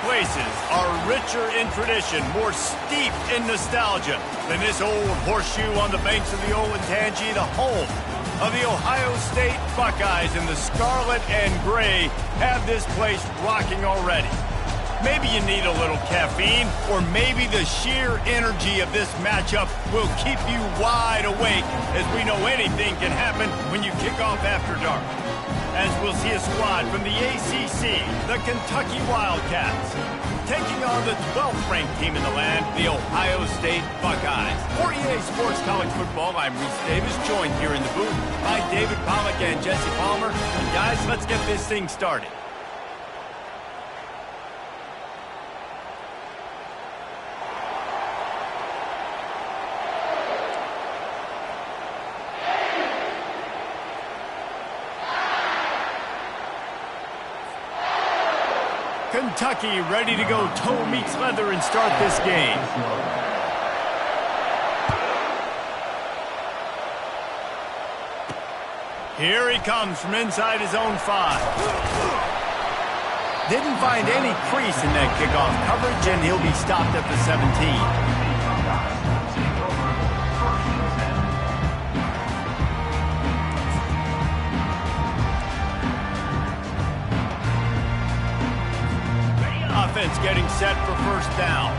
places are richer in tradition, more steeped in nostalgia than this old horseshoe on the banks of the Olentangy, the home of the Ohio State Buckeyes, and the scarlet and gray have this place rocking already. Maybe you need a little caffeine, or maybe the sheer energy of this matchup will keep you wide awake, as we know anything can happen when you kick off after dark. As we'll see a squad from the ACC, the Kentucky Wildcats, taking on the 12th-ranked team in the land, the Ohio State Buckeyes. For EA Sports College Football, I'm Reese Davis, joined here in the booth by David Pollack and Jesse Palmer. And guys, let's get this thing started. Kentucky ready to go toe meets leather and start this game. Here he comes from inside his own 5. Didn't find any crease in that kickoff coverage, and he'll be stopped at the 17. Offense getting set for first down.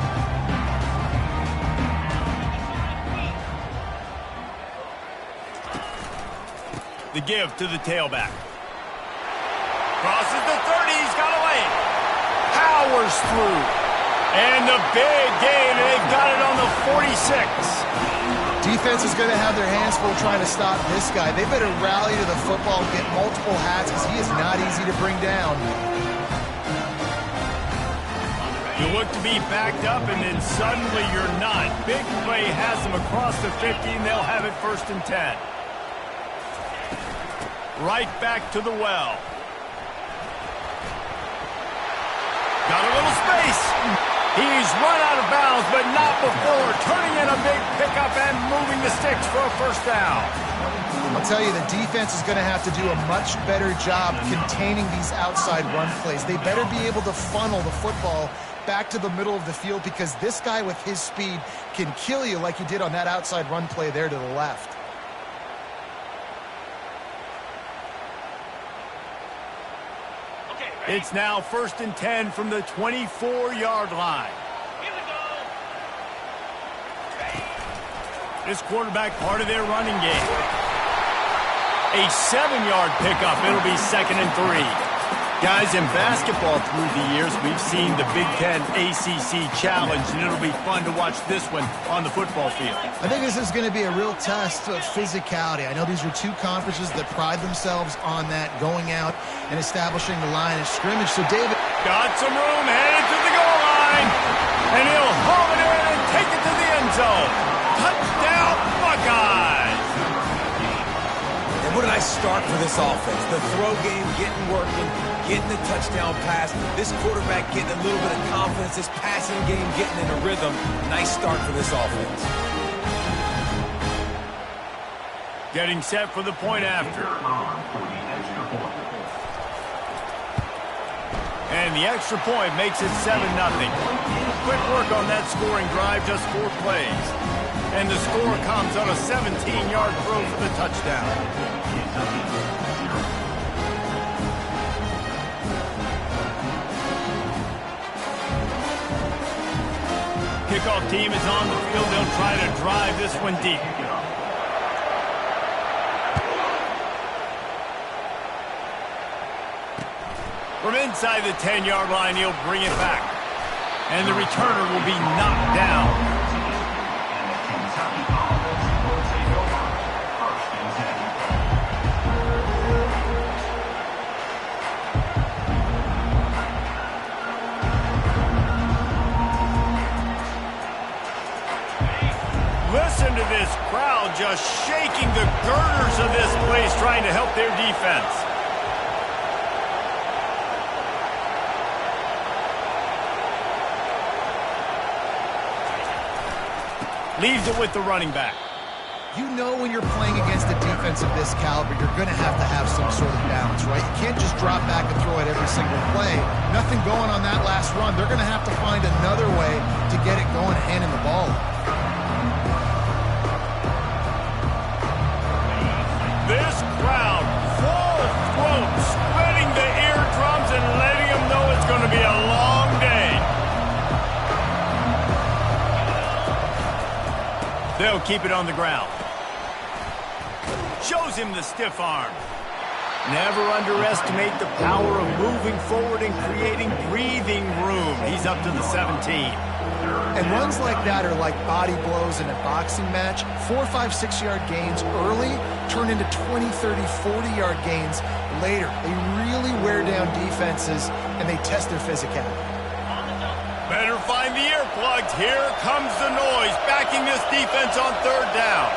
The give to the tailback. Crosses the 30, he's got away. Powers through. And the big gain, and they've got it on the 46. Defense is going to have their hands full trying to stop this guy. They better rally to the football, get multiple hats, because he is not easy to bring down. You look to be backed up, and then suddenly you're not. Big play has them across the 50, and they'll have it 1st and 10. Right back to the well. Got a little space. He's run out of bounds, but not before turning in a big pickup and moving the sticks for a first down. I'll tell you, the defense is going to have to do a much better job containing these outside run plays. They better be able to funnel the football back to the middle of the field, because this guy with his speed can kill you like he did on that outside run play there to the left. It's now 1st and 10 from the 24-yard line. Here we go. This quarterback part of their running game. A 7-yard pickup. It'll be 2nd and 3. Guys, in basketball through the years, we've seen the Big Ten ACC Challenge, and it'll be fun to watch this one on the football field. I think this is going to be a real test of physicality. I know these are two conferences that pride themselves on that, going out and establishing the line of scrimmage. So, David. Got some room, headed to the goal line, and he'll haul it in and take it to the end zone. Touchdown, Buckeyes! And what a nice start for this offense. The throw game getting working, getting the touchdown pass. This quarterback getting a little bit of confidence. This passing game getting in a rhythm. Nice start for this offense. Getting set for the point after. And the extra point makes it 7-0. Quick work on that scoring drive, just 4 plays. And the score comes on a 17-yard throw for the touchdown. Kickoff team is on the field. They'll try to drive this one deep. From inside the 10-yard line, he'll bring it back. And the returner will be knocked down. Listen to this crowd just shaking the girders of this place, trying to help their defense. Leaves it with the running back. You know when you're playing against a defense of this caliber, you're going to have some sort of balance, right? You can't just drop back and throw it every single play. Nothing going on that last run. They're going to have to find another way to get it going, handing the ball. This crowd, full throat, spreading the eardrums and letting them know it's going to be a long day. They'll keep it on the ground. Shows him the stiff arm. Never underestimate the power of moving forward and creating breathing room. He's up to the 17. And runs like that are like body blows in a boxing match. 4, 5, 6-yard gains early turn into 20, 30, 40-yard gains later. They really wear down defenses, and they test their physicality. Better find the earplugs. Here comes the noise, backing this defense on third down.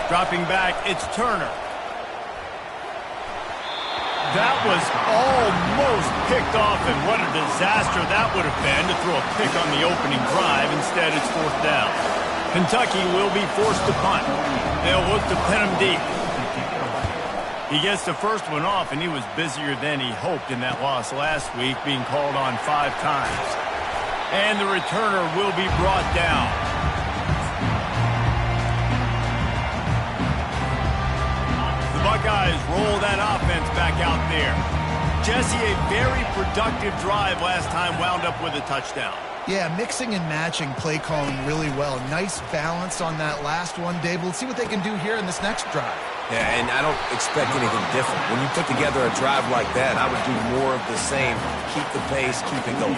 Dropping back, it's Turner. That was almost picked off, and what a disaster that would have been to throw a pick on the opening drive. Instead, it's fourth down. Kentucky will be forced to punt. They'll look to pin him deep. He gets the first one off, and he was busier than he hoped in that loss last week, being called on 5 times. And the returner will be brought down. The Buckeyes roll that offense back out there. Jesse, a very productive drive last time, wound up with a touchdown. Yeah, mixing and matching play calling really well. Nice balance on that last one, Dave. Let's see what they can do here in this next drive. Yeah, and I don't expect anything different. When you put together a drive like that, I would do more of the same. Keep the pace, keep it going.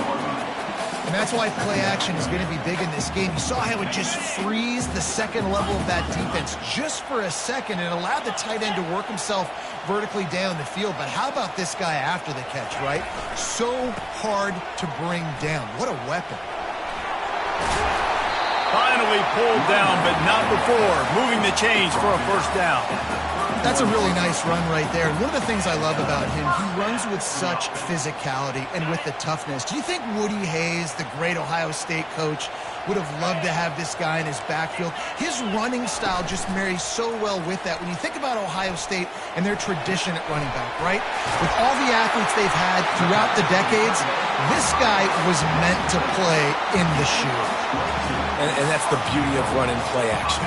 And that's why play action is going to be big in this game. You saw how it just frees the second level of that defense just for a second and allowed the tight end to work himself vertically down the field. But how about this guy after the catch, right? So hard to bring down. What a weapon. Finally pulled down, but not before. Moving the chains for a first down. That's a really nice run right there. One of the things I love about him, he runs with such physicality and with the toughness. Do you think Woody Hayes, the great Ohio State coach, would have loved to have this guy in his backfield? His running style just marries so well with that. When you think about Ohio State and their tradition at running back, right? With all the athletes they've had throughout the decades, this guy was meant to play in the shoe. And that's the beauty of running play action.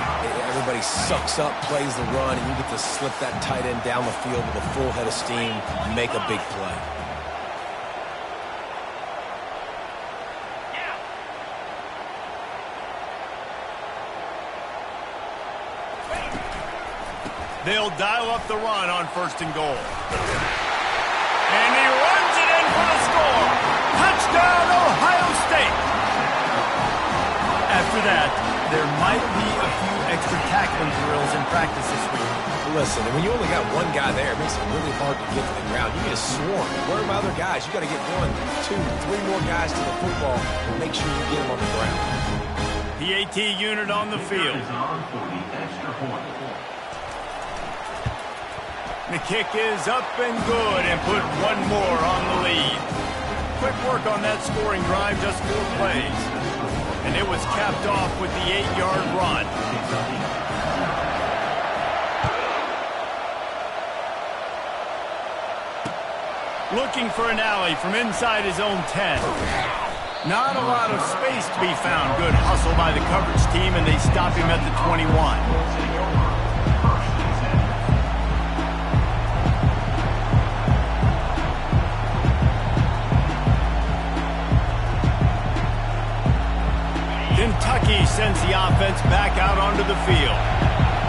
Everybody sucks up, plays the run, and you get to slip that tight end down the field with a full head of steam and make a big play. They'll dial up the run on first and goal. And he runs it in for the score. Touchdown, Ohio State. After that, there might be a few extra tackling drills in practice this week. Listen, when you only got one guy there, it makes it really hard to get to the ground. You need a swarm. Where are my other guys? You got to get 1, 2, 3 more guys to the football and make sure you get them on the ground. PAT unit on the field. The kick is up and good and put one more on the lead. Quick work on that scoring drive, just 4 plays. And it was capped off with the 8-yard run. Looking for an alley from inside his own 10. Not a lot of space to be found. Good hustle by the coverage team, and they stop him at the 21. Kentucky sends the offense back out onto the field.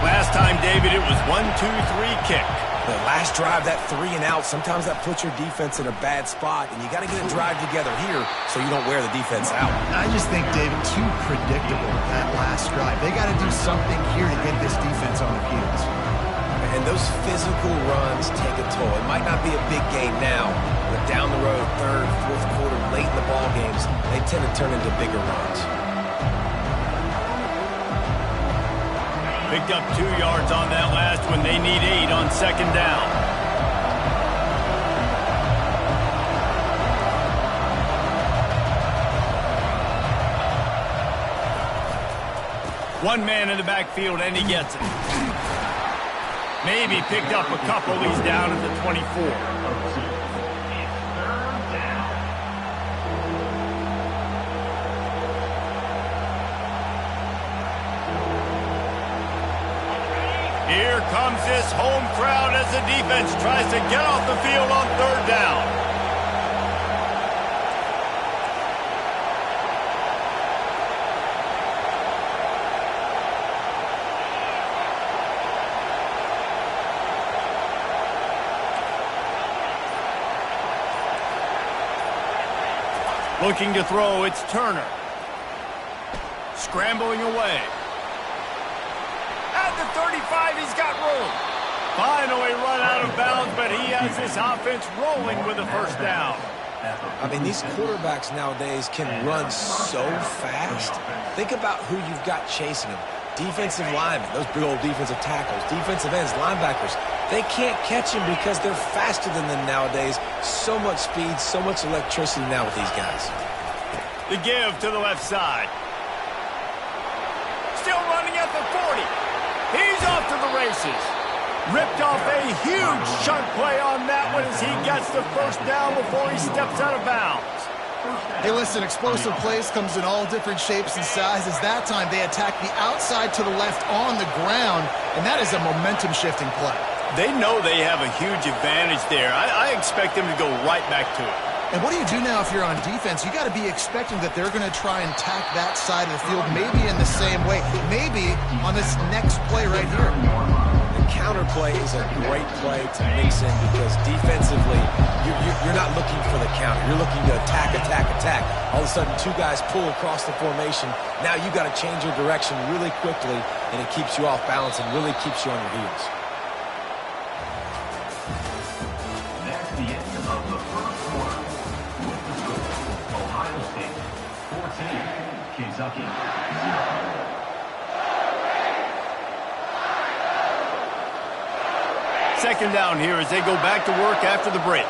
Last time, David, it was 1-2-3 kick. The last drive, that 3 and out, sometimes that puts your defense in a bad spot, and you got to get a drive together here so you don't wear the defense out. I just think, David, too predictable, that last drive. They got to do something here to get this defense on the heels. And those physical runs take a toll. It might not be a big game now, but down the road, third, fourth quarter, late in the ball games, they tend to turn into bigger runs. Picked up 2 yards on that last one. They need 8 on second down. One man in the backfield, and he gets it. Maybe picked up a couple. He's down at the 24. Here comes this home crowd as the defense tries to get off the field on third down. Looking to throw, it's Turner. Scrambling away. At the 35, he's got room. Finally run out of bounds, but he has this offense rolling with a first down. I mean, these quarterbacks nowadays can run so fast. Think about who you've got chasing them. Defensive linemen, those big old defensive tackles, defensive ends, linebackers. They can't catch him because they're faster than them nowadays. So much speed, so much electricity now with these guys. The give to the left side. Still running at the 40. He's off to the races. Ripped off a huge chunk play on that one as he gets the first down before he steps out of bounds. Hey, listen, explosive plays comes in all different shapes and sizes. That time, they attack the outside to the left on the ground, and that is a momentum-shifting play. They know they have a huge advantage there. I expect them to go right back to it. And what do you do now if you're on defense? You got to be expecting that they're going to try and tack that side of the field, maybe in the same way, maybe on this next play right here. The counter play is a great play to mix in because defensively, you're not looking for the counter. You're looking to attack, attack, attack. All of a sudden, two guys pull across the formation. Now you got to change your direction really quickly, and it keeps you off balance and really keeps you on your heels. That's the end of the first quarter. Ohio State 14, Kentucky 0. Second down here as they go back to work after the break.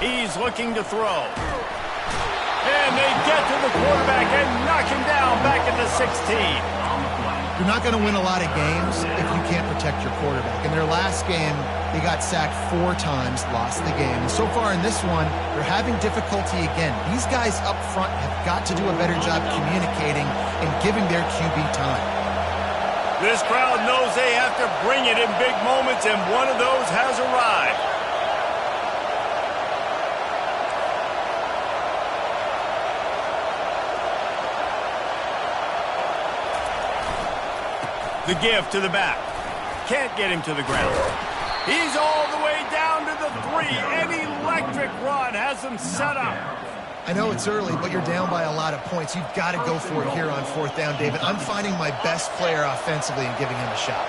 He's looking to throw. And they get to the quarterback and knock him down back at the 16. You're not going to win a lot of games if you can't protect your quarterback. In their last game, they got sacked 4 times, lost the game. And so far in this one, they're having difficulty again. These guys up front have got to do a better job communicating and giving their QB time. This crowd knows they have to bring it in big moments, and one of those has arrived. The give to the back. Can't get him to the ground. He's all the way down to the 3. An electric run has them set up. I know it's early, but you're down by a lot of points. You've got to go for it here on 4th down, David. I'm finding my best player offensively and giving him a shot.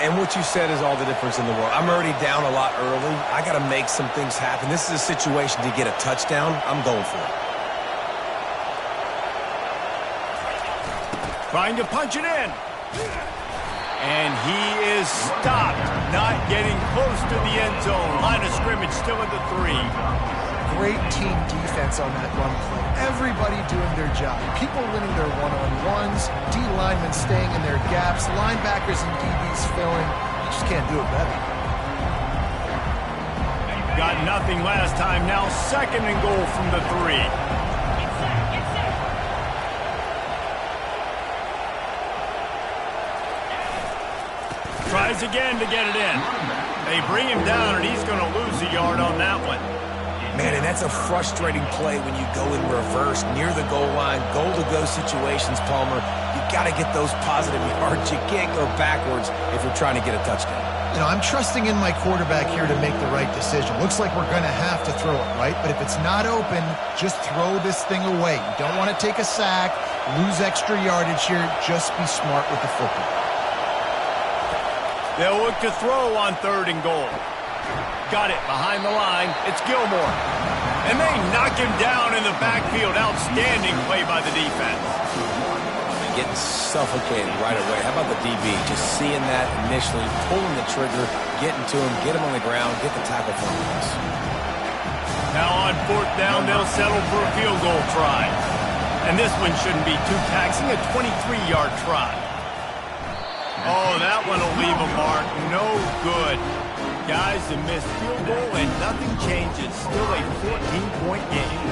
And what you said is all the difference in the world. I'm already down a lot early. I got to make some things happen. This is a situation to get a touchdown. I'm going for it. Trying to punch it in. And he is stopped, not getting close to the end zone. Line of scrimmage still at the 3. Great team defense on that run play. Everybody doing their job. People winning their one-on-ones, D linemen staying in their gaps, linebackers and DBs filling. You just can't do it better. Got nothing last time. Now 2nd and goal from the 3. Tries again to get it in. They bring him down, and he's going to lose a yard on that one. Man, and that's a frustrating play when you go in reverse near the goal line, goal-to-go situations, Palmer. You got to get those positive yards. You can't go backwards if you're trying to get a touchdown. You know, I'm trusting in my quarterback here to make the right decision. Looks like we're going to have to throw it, right? But if it's not open, just throw this thing away. You don't want to take a sack, lose extra yardage here. Just be smart with the football. They'll look to throw on 3rd and goal. Got it behind the line. It's Gilmore. And they knock him down in the backfield. Outstanding play by the defense. getting suffocated right away. How about the DB? Just seeing that initially, pulling the trigger, getting to him, get him on the ground, get the tackle for him. Now on 4th down, they'll settle for a field goal try. And this one shouldn't be too taxing, a 23-yard try. Oh, that one will leave a mark. No good. Guys, a missed field goal and nothing changes. Still a 14-point game.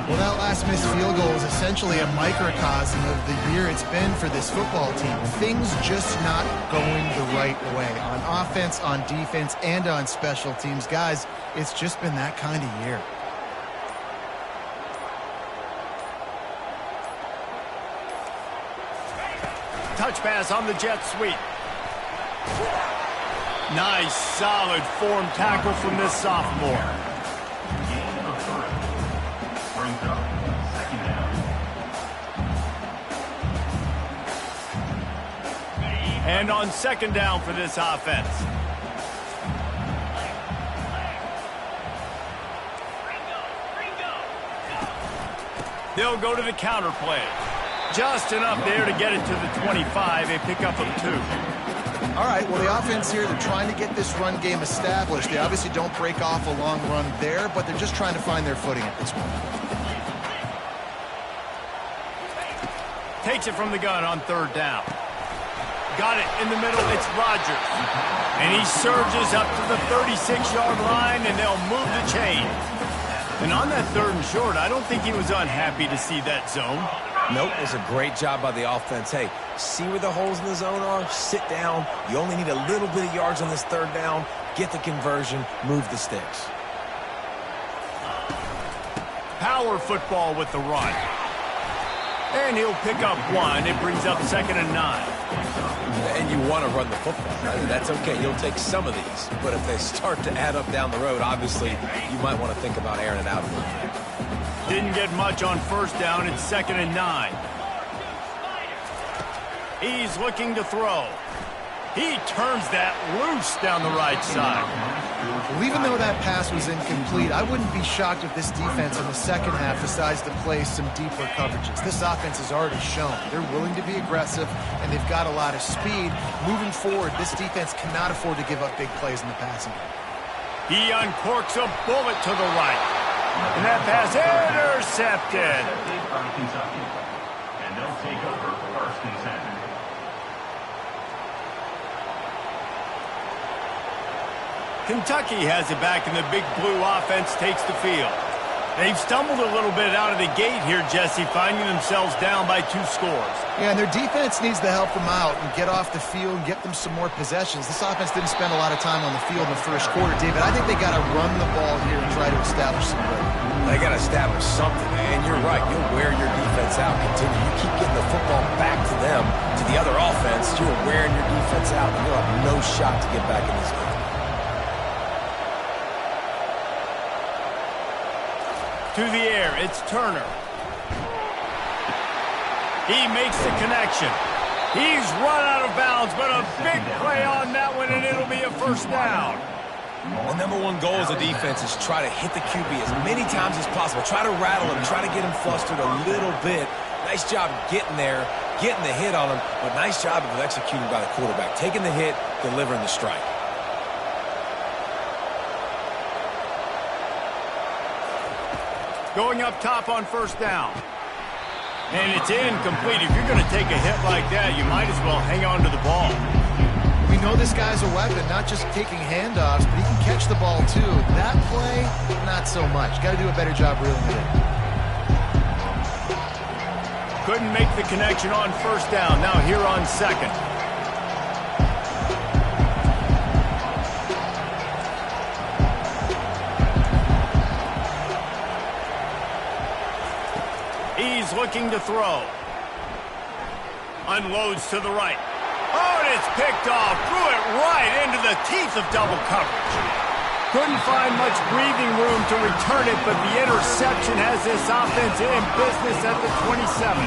Well, that last missed field goal is essentially a microcosm of the year it's been for this football team. Things just not going the right way on offense, on defense, and on special teams. Guys, it's just been that kind of year. Touch pass on the jet sweep. Nice, solid form tackle from this sophomore. And on 2nd down for this offense. They'll go to the counter play. Just enough there to get it to the 25, a pickup of 2. All right, well, the offense here, they're trying to get this run game established. They obviously don't break off a long run there, but they're just trying to find their footing at this point. Takes it from the gun on 3rd down. Got it in the middle. It's Rodgers. And he surges up to the 36-yard line, and they'll move the chain. And on that 3rd and short, I don't think he was unhappy to see that zone. Nope, it was a great job by the offense. Hey, see where the holes in the zone are? Sit down. You only need a little bit of yards on this 3rd down. Get the conversion. Move the sticks. Power football with the run. And he'll pick up 1. It brings up 2nd and 9. And you want to run the football. That's okay. You'll take some of these. But if they start to add up down the road, obviously, you might want to think about airing it out a little bit. Didn't get much on 1st down. It's 2nd and 9. He's looking to throw. He turns that loose down the right side. Well, even though that pass was incomplete, I wouldn't be shocked if this defense in the second half decides to play some deeper coverages. This offense has already shown they're willing to be aggressive, and they've got a lot of speed. Moving forward, this defense cannot afford to give up big plays in the passing game. He uncorks a bullet to the right. And that pass intercepted. And they'll take over 1st and 10. Kentucky has it back, and the big blue offense takes the field. They've stumbled a little bit out of the gate here, Jesse, finding themselves down by 2 scores. Yeah, and their defense needs to help them out and get off the field and get them some more possessions. This offense didn't spend a lot of time on the field in the 1st quarter, David. I think they got to run the ball here and try to establish some rhythm. They got to establish something, man. You're right. You'll wear your defense out. Continue. You keep getting the football back to them, to the other offense. You're wearing your defense out, and you'll have no shot to get back in this game. To the air, it's Turner. He makes the connection. He's run out of bounds, but a big play on that one, and it'll be a 1st down. The #1 goal as a defense is try to hit the QB as many times as possible. Try to rattle him, try to get him flustered a little bit. Nice job getting there, getting the hit on him, but nice job of executing by the quarterback. Taking the hit, delivering the strike. Going up top on 1st down. And it's incomplete. If you're going to take a hit like that, you might as well hang on to the ball. We know this guy's a weapon, not just taking handoffs, but he can catch the ball too. That play, not so much. Got to do a better job reeling it in. Couldn't make the connection on 1st down. Now here on 2nd. He's looking to throw. Unloads to the right. Oh, and it's picked off. Threw it right into the teeth of double coverage. Couldn't find much breathing room to return it, but the interception has this offense in business at the 27.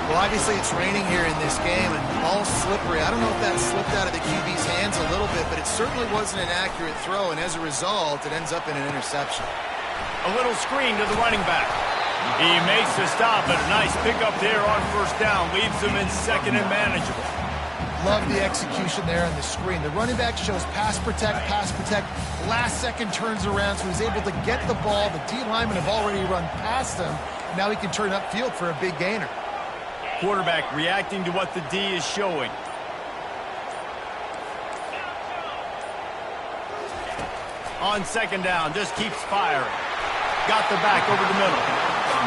Well, obviously it's raining here in this game, and the ball's slippery. I don't know if that slipped out of the QB's hands a little bit, but it certainly wasn't an accurate throw, and as a result, it ends up in an interception. A little screen to the running back. He makes the stop, but a nice pickup there on first down. Leaves him in second and manageable. Love the execution there on the screen. The running back shows pass protect, pass protect. Last second turns around, so he's able to get the ball. The D linemen have already run past him. Now he can turn upfield for a big gainer. Quarterback reacting to what the D is showing. On second down, just keeps firing. Got the back over the middle.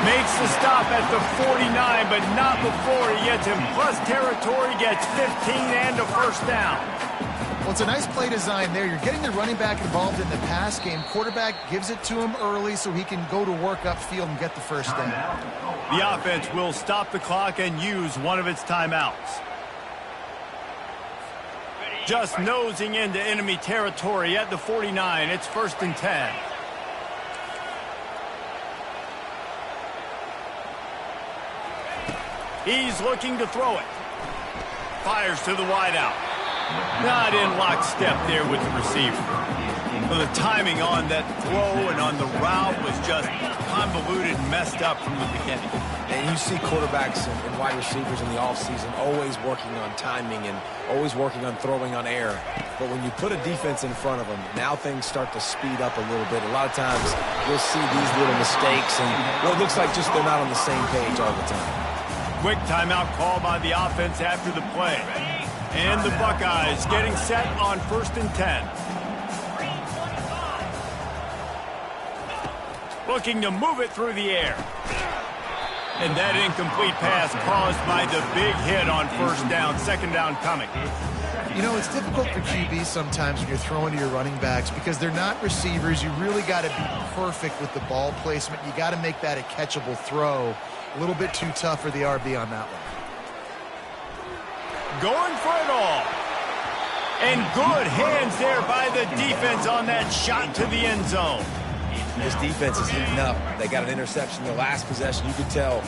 Makes the stop at the 49, but not before he gets him. Plus territory, gets 15 and a first down. Well, it's a nice play design there. You're getting the running back involved in the pass game. Quarterback gives it to him early so he can go to work upfield and get the first down. The offense will stop the clock and use one of its timeouts. Just nosing into enemy territory at the 49. It's 1st and 10. He's looking to throw it. Fires to the wideout. Not in lockstep there with the receiver. Well, the timing on that throw and on the route was just convoluted and messed up from the beginning. And you see quarterbacks and wide receivers in the offseason always working on timing and always working on throwing on air. But when you put a defense in front of them, now things start to speed up a little bit. A lot of times you'll see these little mistakes and well, it looks like just they're not on the same page all the time. Quick timeout call by the offense after the play. And the Buckeyes getting set on 1st and 10. Looking to move it through the air. And that incomplete pass caused by the big hit on first down. Second down coming. You know, it's difficult for QBs sometimes when you're throwing to your running backs because they're not receivers. You really got to be perfect with the ball placement. You got to make that a catchable throw. A little bit too tough for the RB on that one. Going for it all. And good hands there by the defense on that shot to the end zone. This defense is heating up. They got an interception the last possession. You could tell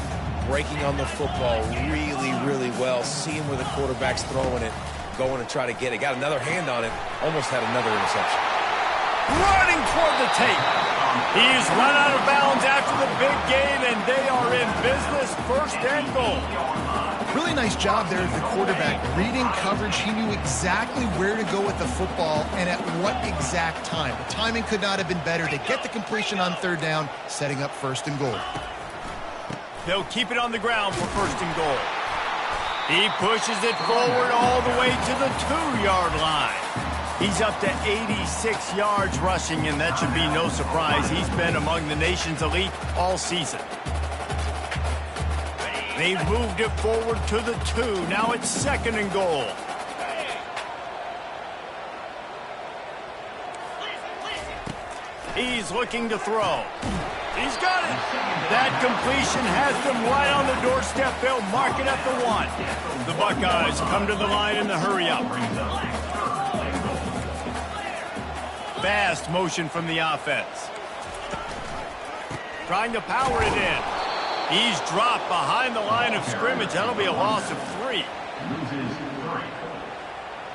breaking on the football really, really well. Seeing where the quarterback's throwing it, going to try to get it. Got another hand on it. Almost had another interception. Running toward the tape. He's run out of bounds after the big gain, and they are in business. 1st and goal. Really nice job there as the quarterback. Reading coverage, he knew exactly where to go with the football and at what exact time. The timing could not have been better to get the completion on 3rd down, setting up 1st and goal. They'll keep it on the ground for 1st and goal. He pushes it forward all the way to the 2-yard line. He's up to 86 yards rushing, and that should be no surprise. He's been among the nation's elite all season. They've moved it forward to the 2. Now it's 2nd and goal. He's looking to throw. He's got it. That completion has them right on the doorstep. They'll mark it at the 1. The Buckeyes come to the line in the hurry-up. Fast motion from the offense. Trying to power it in. He's dropped behind the line of scrimmage. That'll be a loss of 3. Loses 3.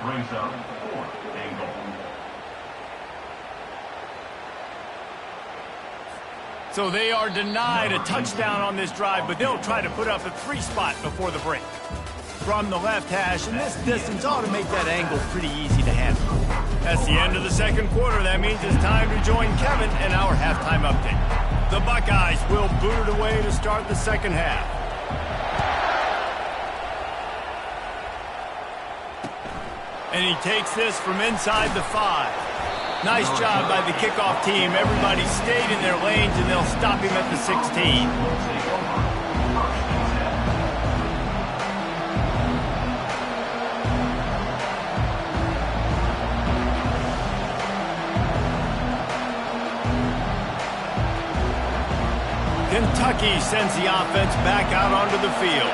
Brings up 4th and goal. So they are denied a touchdown on this drive, but they'll try to put up a 3 spot before the break. From the left hash, and this distance ought to make that angle pretty easy to handle. That's the end of the 2nd quarter. That means it's time to join Kevin in our halftime update. The Buckeyes will boot it away to start the 2nd half. And he takes this from inside the 5. Nice job by the kickoff team. Everybody stayed in their lanes, and they'll stop him at the 16. Kentucky sends the offense back out onto the field.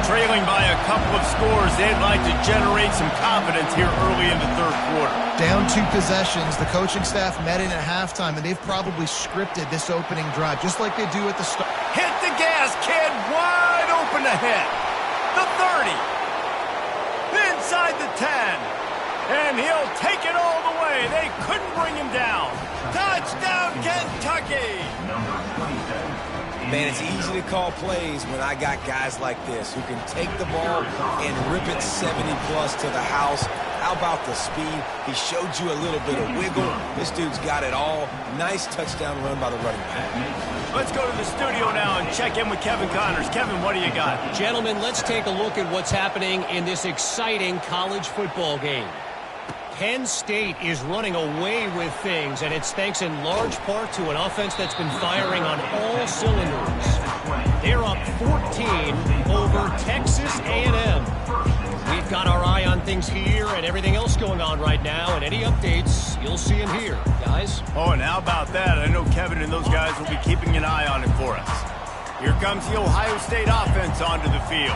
Trailing by a couple of scores, they'd like to generate some confidence here early in the 3rd quarter. Down 2 possessions, the coaching staff met in at halftime, and they've probably scripted this opening drive, just like they do at the start. Hit the gas, kid, wide open ahead. The 30. Inside the 10. And he'll take it all the way. They couldn't bring him down. Touchdown, Kentucky! Number 27. Man, it's easy to call plays when I got guys like this who can take the ball and rip it 70-plus to the house. How about the speed? He showed you a little bit of wiggle. This dude's got it all. Nice touchdown run by the running back. Let's go to the studio now and check in with Kevin Connors. Kevin, what do you got? Gentlemen, let's take a look at what's happening in this exciting college football game. Penn State is running away with things, and it's thanks in large part to an offense that's been firing on all cylinders. They're up 14 over Texas A&M. We've got our eye on things here and everything else going on right now, and any updates, you'll see them here. Guys? Oh, and how about that? I know Kevin and those guys will be keeping an eye on it for us. Here comes the Ohio State offense onto the field.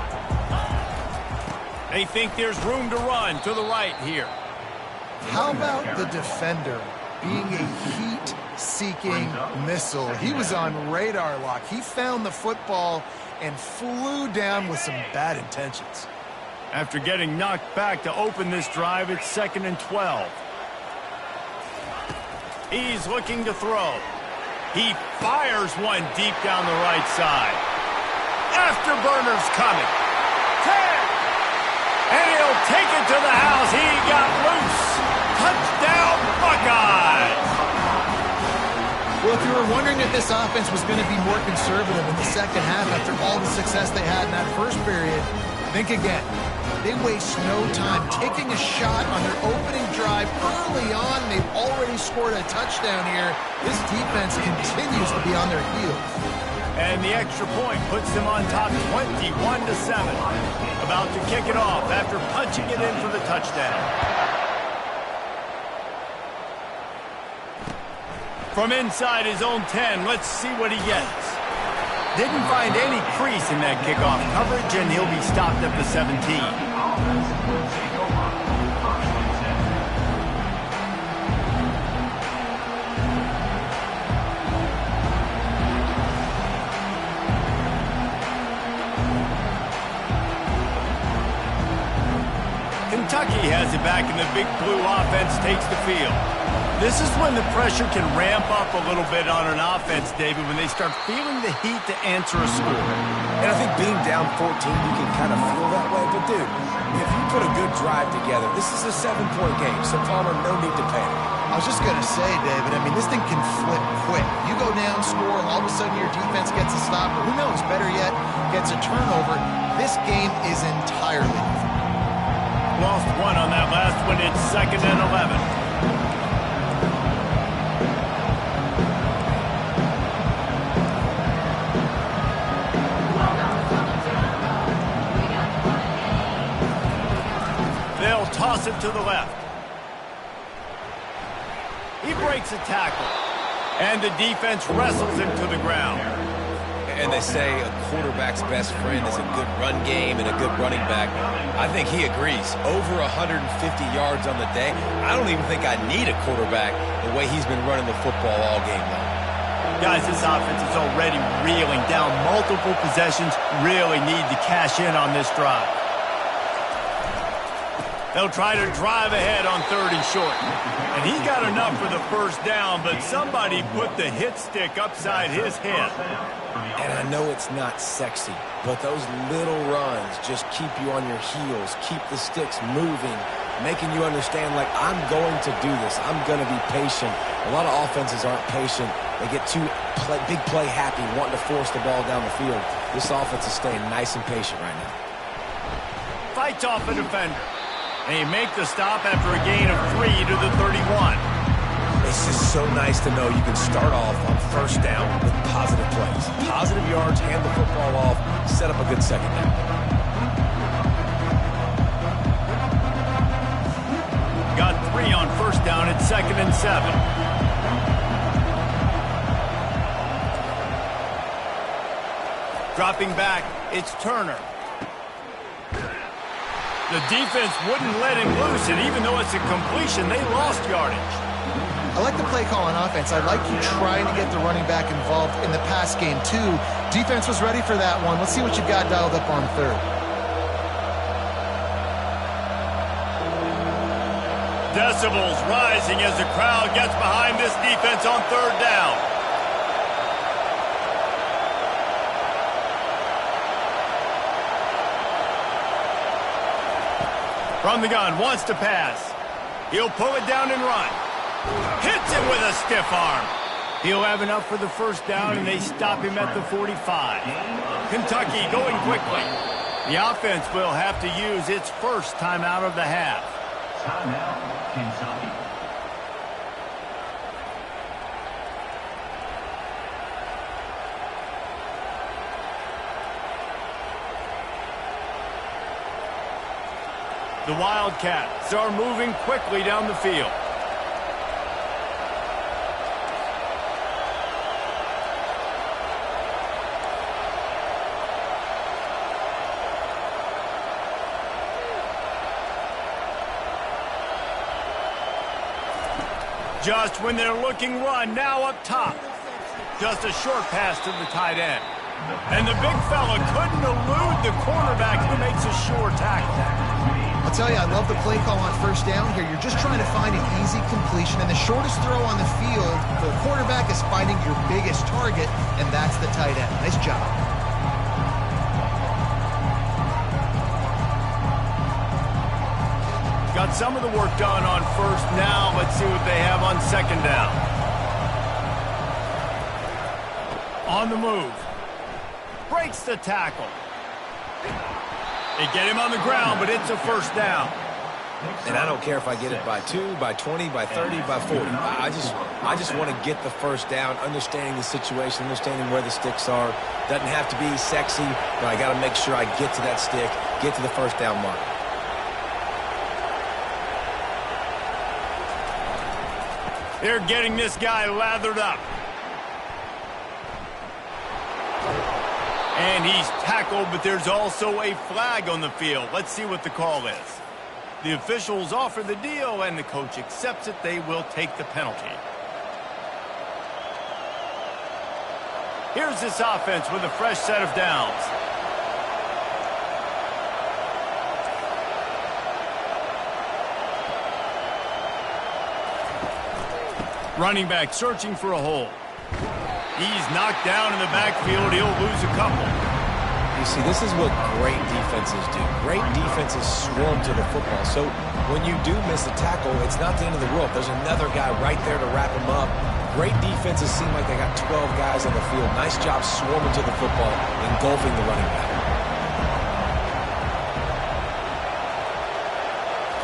They think there's room to run to the right here. How about the defender being a heat-seeking missile? He was on radar lock. He found the football and flew down with some bad intentions. After getting knocked back to open this drive, it's 2nd and 12. He's looking to throw. He fires one deep down the right side. Afterburner's coming. 10. And he'll take it to the house. He got loose. Touchdown, Buckeyes! Well, if you were wondering if this offense was going to be more conservative in the second half after all the success they had in that first period, think again. They waste no time taking a shot on their opening drive early on. They've already scored a touchdown here. This defense continues to be on their heels. And the extra point puts them on top 21-7. About to kick it off after punching it in for the touchdown. From inside his own 10, let's see what he gets. Didn't find any crease in that kickoff coverage, and he'll be stopped at the 17. Kentucky has it back, and the Big Blue offense takes the field. This is when the pressure can ramp up a little bit on an offense, David, when they start feeling the heat to answer a score. And I think being down 14, you can kind of feel that way. But, dude, if you put a good drive together, this is a 7-point game, so Palmer, no need to panic. I was just going to say, David, I mean, this thing can flip quick. You go down, score, all of a sudden your defense gets a stop, or who knows, better yet, gets a turnover. This game is entirely different. Lost one on that last one. It's 2nd and 11. They'll toss it to the left. He breaks a tackle. And the defense wrestles him to the ground. And they say a quarterback's best friend is a good run game and a good running back. I think he agrees. Over 150 yards on the day. I don't even think I need a quarterback the way he's been running the football all game long. Guys, this offense is already reeling down multiple possessions. Really need to cash in on this drive. They'll try to drive ahead on 3rd and short. And he got enough for the first down, but somebody put the hit stick upside his head. And I know it's not sexy, but those little runs just keep you on your heels, keep the sticks moving, making you understand, like, I'm going to do this. I'm going to be patient. A lot of offenses aren't patient. They get too big play happy, wanting to force the ball down the field. This offense is staying nice and patient right now. Fights off a defender. They make the stop after a gain of 3 to the 31. It's just so nice to know you can start off on first down with positive plays. Positive yards, hand the football off, set up a good second down. Got 3 on first down at 2nd and 7. Dropping back, it's Turner. The defense wouldn't let him loose, and even though it's a completion, they lost yardage. I like the play call on offense. I like you trying to get the running back involved in the pass game, too. Defense was ready for that one. Let's see what you got dialed up on 3rd. Decibels rising as the crowd gets behind this defense on 3rd down. From the gun, wants to pass. He'll pull it down and run. Hits it with a stiff arm. He'll have enough for the first down, and they stop him at the 45. Kentucky going quickly. The offense will have to use its first timeout of the half. Timeout, Kentucky. The Wildcats are moving quickly down the field. Just when they're looking run, now up top. Just a short pass to the tight end. And the big fella couldn't elude the cornerback who makes a sure tackle. I'll tell you, I love the play call on first down here. You're just trying to find an easy completion, and the shortest throw on the field, the quarterback is finding your biggest target, and that's the tight end. Nice job. Got some of the work done on first. Now let's see what they have on second down. On the move. Breaks the tackle. They get him on the ground, but it's a first down. And I don't care if I get it by 2, by 20, by 30, by 40. I just want to get the first down, understanding the situation, understanding where the sticks are. Doesn't have to be sexy, but I got to make sure I get to that stick, get to the first down mark. They're getting this guy lathered up. And he's tackled, but there's also a flag on the field. Let's see what the call is. The officials offer the deal, and the coach accepts it. They will take the penalty. Here's this offense with a fresh set of downs. Running back searching for a hole. He's knocked down in the backfield. He'll lose a couple. You see, this is what great defenses do. Great defenses swarm to the football. So when you do miss a tackle, it's not the end of the world. There's another guy right there to wrap him up. Great defenses seem like they got 12 guys on the field. Nice job swarming to the football, engulfing the running back.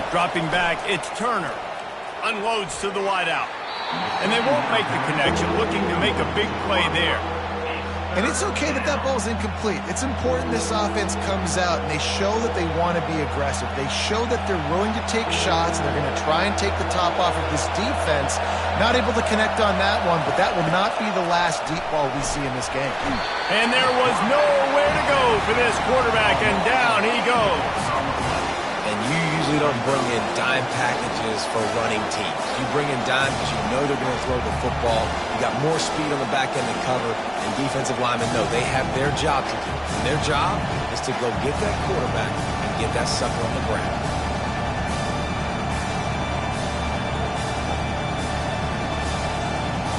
Dropping back, it's Turner. Unloads to the wideout. And they won't make the connection, looking to make a big play there. And it's okay that that ball's incomplete. It's important this offense comes out and they show that they want to be aggressive. They show that they're willing to take shots and they're going to try and take the top off of this defense. Not able to connect on that one, but that will not be the last deep ball we see in this game. And there was nowhere to go for this quarterback, and down he goes. And you usually don't bring in dime packages for running teams. You bring in dime because you know they're going to throw the football. You got more speed on the back end to cover, and defensive linemen know they have their job to do. And their job is to go get that quarterback and get that sucker on the ground.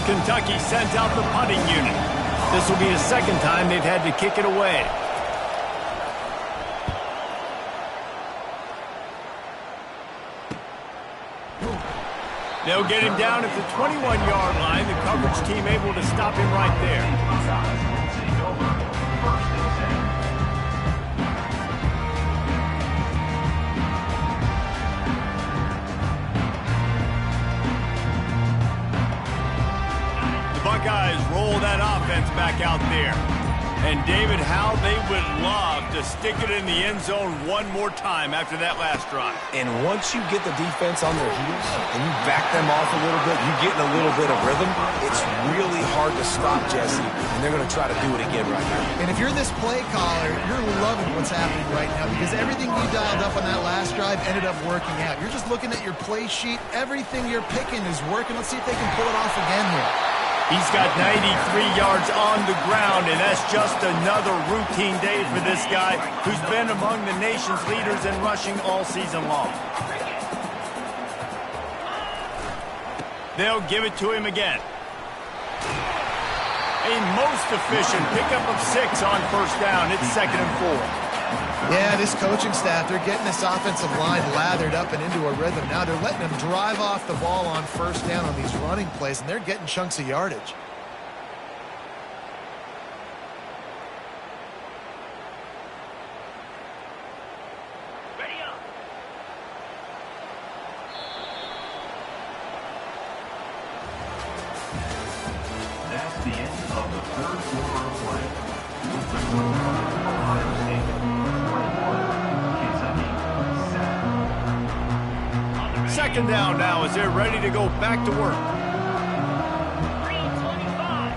Kentucky sends out the punting unit. This will be the second time they've had to kick it away. They'll get him down at the 21-yard line. The coverage team able to stop him right there. The Buckeyes roll that offense back out there. And David, how they would love to stick it in the end zone one more time after that last drive. And once you get the defense on their heels and you back them off a little bit, you get in a little bit of rhythm, it's really hard to stop, Jesse, and they're going to try to do it again right now. And if you're this play caller, you're loving what's happening right now because everything you dialed up on that last drive ended up working out. You're just looking at your play sheet. Everything you're picking is working. Let's see if they can pull it off again here. He's got 93 yards on the ground, and that's just another routine day for this guy who's been among the nation's leaders in rushing all season long. They'll give it to him again. A most efficient pickup of 6 on first down. It's 2nd and 4. Yeah, this coaching staff, they're getting this offensive line lathered up and into a rhythm. Now they're letting them drive off the ball on first down on these running plays, and they're getting chunks of yardage. That's the end of the third quarter of play. The score Ohio State 21, Kentucky 7. Second down now as they're ready to go back to work. 3:25.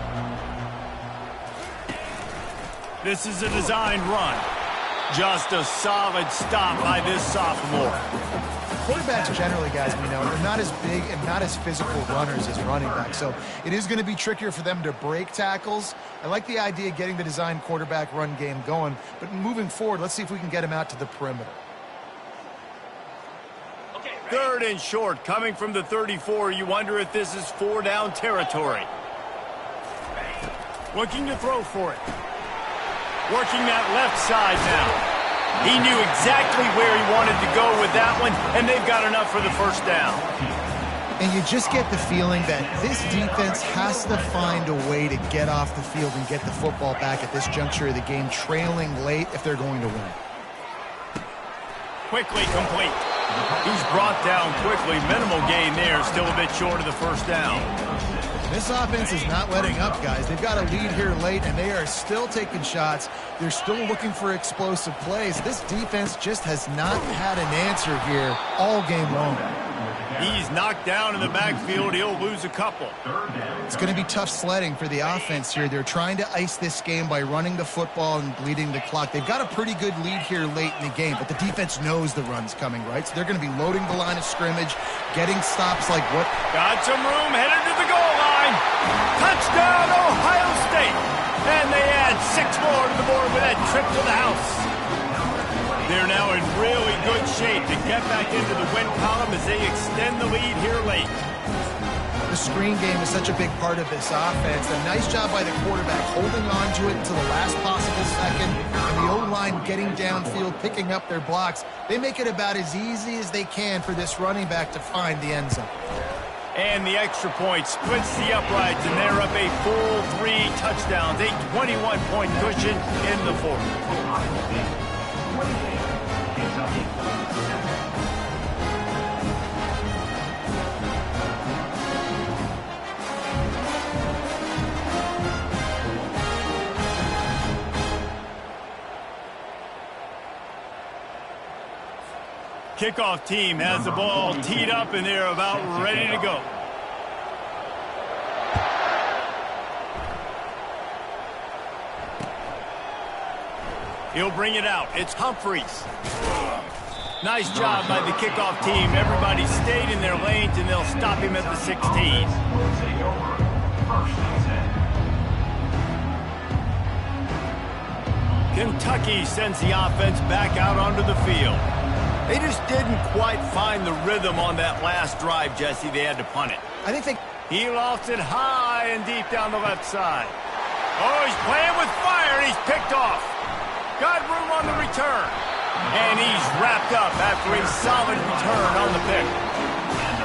This is a designed run. Just a solid stop by this sophomore. Quarterbacks generally, guys, we know, they're not as big and not as physical runners as running backs, so it is going to be trickier for them to break tackles. I like the idea of getting the designed quarterback run game going, but moving forward, let's see if we can get him out to the perimeter. Third and short, coming from the 34. You wonder if this is 4-down territory. Looking to throw for it. Working that left side now. He knew exactly where he wanted to go with that one, and they've got enough for the first down. And you just get the feeling that this defense has to find a way to get off the field and get the football back at this juncture of the game, trailing late if they're going to win. Quickly complete. He's brought down quickly. Minimal gain there, still a bit short of the first down. This offense is not letting up, guys. They've got a lead here late, and they are still taking shots. They're still looking for explosive plays. This defense just has not had an answer here all game long. He's knocked down in the backfield. He'll lose a couple. It's going to be tough sledding for the offense here. They're trying to ice this game by running the football and bleeding the clock. They've got a pretty good lead here late in the game, but the defense knows the run's coming, right? So they're going to be loading the line of scrimmage, getting stops like what... Got some room, headed to the goal line. Touchdown, Ohio State. And they add 6 more to the board with that trip to the house. They're now in really good shape to get back into the win column as they extend the lead here late. The screen game is such a big part of this offense. A nice job by the quarterback holding on to it until the last possible second, and the O-line getting downfield, picking up their blocks. They make it about as easy as they can for this running back to find the end zone. And the extra point splits the uprights, and they're up a full 3 touchdowns, a 21-point cushion in the fourth. Kickoff team has the ball teed up, and they're about ready to go. He'll bring it out. It's Humphreys. Nice job by the kickoff team. Everybody stayed in their lanes, and they'll stop him at the 16. Kentucky sends the offense back out onto the field. They just didn't quite find the rhythm on that last drive, Jesse. They had to punt it. I think He lofts it high and deep down the left side. Oh, he's playing with fire, and he's picked off. Got room on the return. And he's wrapped up after a solid return on the pick.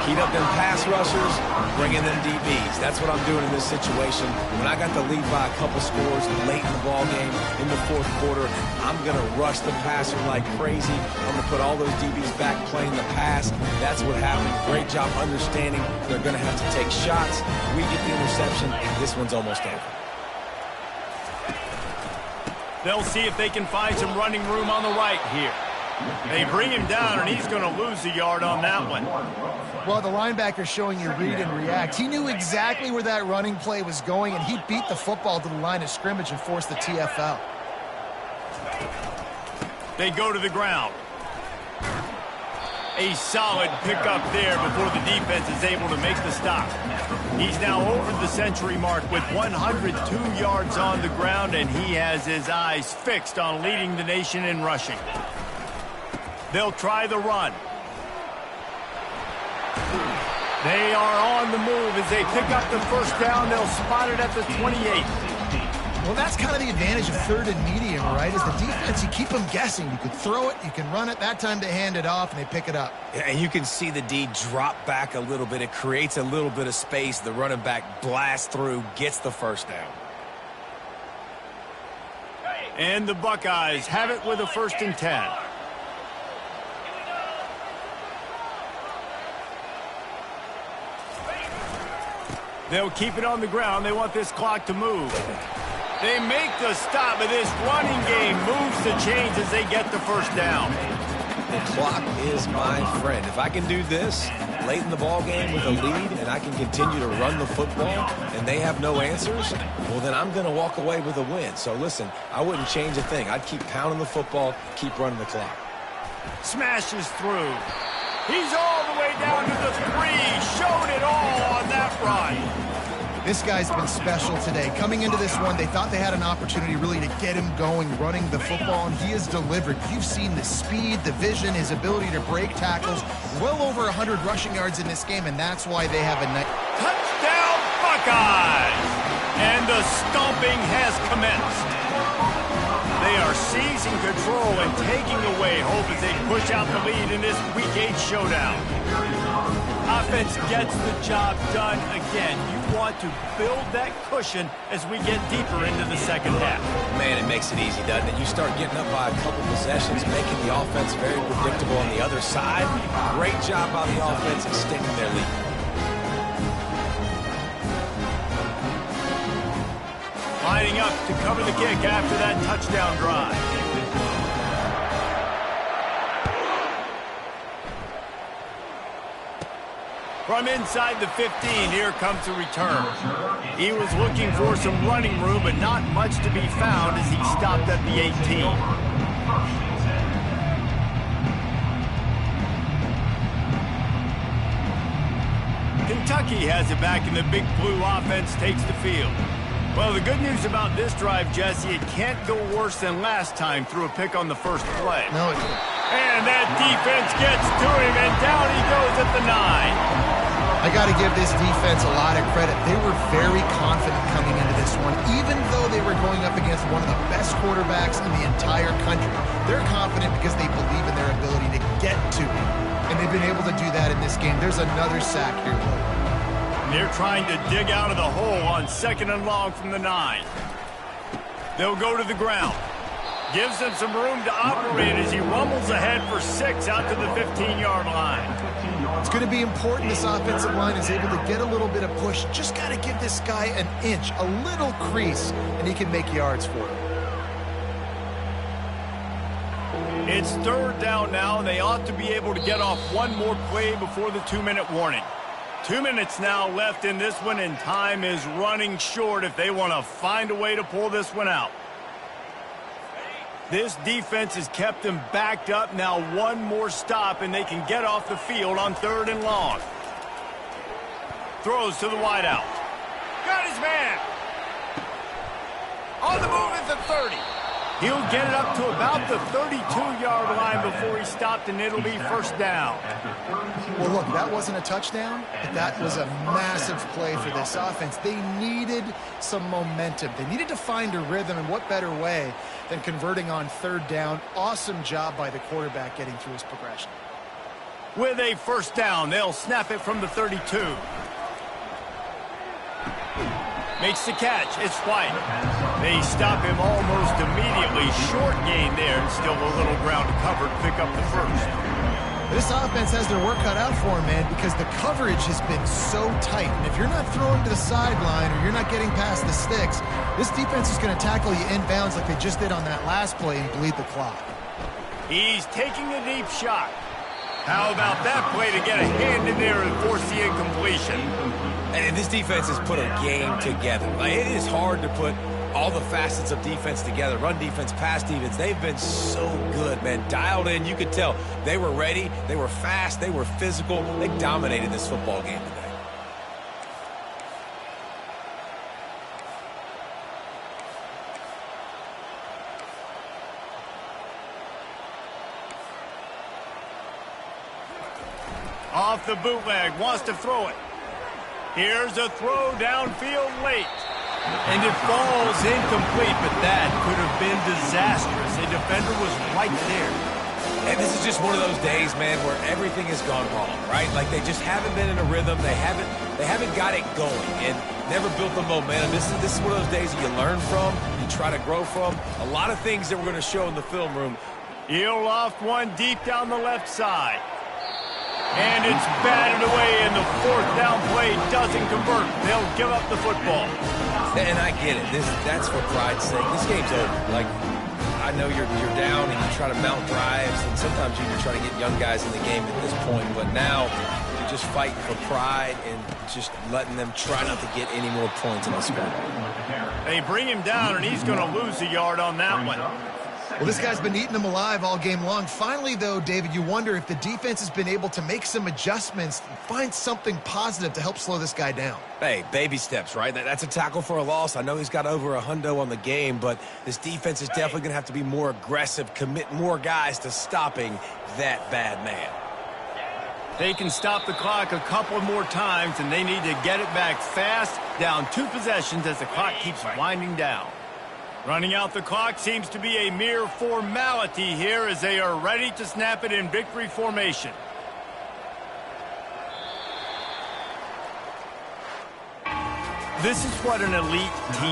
Heat up them pass rushers, bring in them DBs. That's what I'm doing in this situation. When I got the lead by a couple scores late in the ball game, in the fourth quarter, I'm going to rush the passer like crazy. I'm going to put all those DBs back playing the pass. That's what happened. Great job understanding they're going to have to take shots. We get the interception. This one's almost over. They'll see if they can find some running room on the right here. They bring him down, and he's going to lose a yard on that one. Well, the linebacker's showing you read and react. He knew exactly where that running play was going, and he beat the football to the line of scrimmage and forced the TFL. They go to the ground. A solid pickup there before the defense is able to make the stop. He's now over the century mark with 102 yards on the ground, and he has his eyes fixed on leading the nation in rushing. They'll try the run. They are on the move as they pick up the first down. They'll spot it at the 28. Well, that's kind of the advantage of third and medium, right? Is the defense, you keep them guessing. You can throw it, you can run it. That time they hand it off and they pick it up. Yeah, and you can see the D drop back a little bit. It creates a little bit of space. The running back blasts through, gets the first down. And the Buckeyes have it with a 1st and 10. They'll keep it on the ground. They want this clock to move. They make the stop, but this running game moves the chains as they get the first down. The clock is my friend. If I can do this late in the ball game with a lead and I can continue to run the football and they have no answers, well, then I'm going to walk away with a win. So, listen, I wouldn't change a thing. I'd keep pounding the football, keep running the clock. Smashes through. He's all the way down to the 3. Showed it all on that run. This guy's been special today. Coming into this one, they thought they had an opportunity really to get him going, running the football, and he has delivered. You've seen the speed, the vision, his ability to break tackles. Well over 100 rushing yards in this game, and that's why they have a nice... Touchdown, Buckeyes! And the stomping has commenced. They are seizing control and taking away hope as they push out the lead in this Week 8 showdown. Offense gets the job done again. You want to build that cushion as we get deeper into the second half. Man, it makes it easy, doesn't it? You start getting up by a couple possessions, making the offense very predictable on the other side. Great job by the offense extending their lead. Lining up to cover the kick after that touchdown drive. From inside the 15, here comes the return. He was looking for some running room, but not much to be found as he stopped at the 18. Kentucky has it back, and the Big Blue offense takes the field. Well, the good news about this drive, Jesse, it can't go worse than last time through a pick on the first play. No, and that defense gets to him, and down he goes at the 9. I got to give this defense a lot of credit. They were very confident coming into this one, even though they were going up against one of the best quarterbacks in the entire country. They're confident because they believe in their ability to get to him, and they've been able to do that in this game. There's another sack here. They're trying to dig out of the hole on 2nd and long from the 9. They'll go to the ground. Gives them some room to operate as he rumbles ahead for 6 out to the 15-yard line. It's going to be important this offensive line is able to get a little bit of push. Just got to give this guy an inch, a little crease, and he can make yards for it. It's 3rd down now, and they ought to be able to get off one more play before the 2-minute warning. 2 minutes now left in this one, and time is running short if they want to find a way to pull this one out. This defense has kept them backed up. Now one more stop, and they can get off the field on 3rd and long. Throws to the wideout. Got his man. On the move at the 30. He'll get it up to about the 32-yard line before he stopped, and it'll be 1st down. Well, look, that wasn't a touchdown, but that was a massive play for this offense. They needed some momentum. They needed to find a rhythm, and what better way than converting on 3rd down. Awesome job by the quarterback getting through his progression. With a 1st down, they'll snap it from the 32. Makes the catch. It's White. They stop him almost immediately. Short gain there, and still a little ground covered. Pick up the 1st. This offense has their work cut out for them, man, because the coverage has been so tight. And if you're not throwing to the sideline or you're not getting past the sticks, this defense is going to tackle you inbounds like they just did on that last play and bleed the clock. He's taking a deep shot. How about that play to get a hand in there and force the incompletion? And this defense has put a game together. Like, it is hard to put all the facets of defense together. Run defense, pass defense. They've been so good, man. Dialed in. You could tell they were ready. They were fast. They were physical. They dominated this football game today. Off the bootleg, wants to throw it. Here's a throw downfield late. And it falls incomplete, but that could have been disastrous. A defender was right there. And this is just one of those days, man, where everything has gone wrong, right? Like they just haven't been in a rhythm. They haven't got it going and never built the momentum. This is one of those days that you learn from, you try to grow from. A lot of things that we're going to show in the film room. He'll loft one deep down the left side. And it's batted away, and the fourth down play doesn't convert. They'll give up the football. And I get it. That's for pride's sake. This game's over. Like, I know you're down and you try to mount drives, and sometimes you can try to get young guys in the game at this point, but now you're just fighting for pride and just letting them try not to get any more points in the score. They bring him down, and he's going to lose a yard on that one. Well, this guy's been eating them alive all game long. Finally, though, David, you wonder if the defense has been able to make some adjustments, find something positive to help slow this guy down. Hey, baby steps, right? That's a tackle for a loss. I know he's got over a hundo on the game, but this defense is definitely going to have to be more aggressive, commit more guys to stopping that bad man. They can stop the clock a couple more times, and they need to get it back fast, down 2 possessions as the clock keeps winding down. Running out the clock seems to be a mere formality here as they are ready to snap it in victory formation. This is what an elite team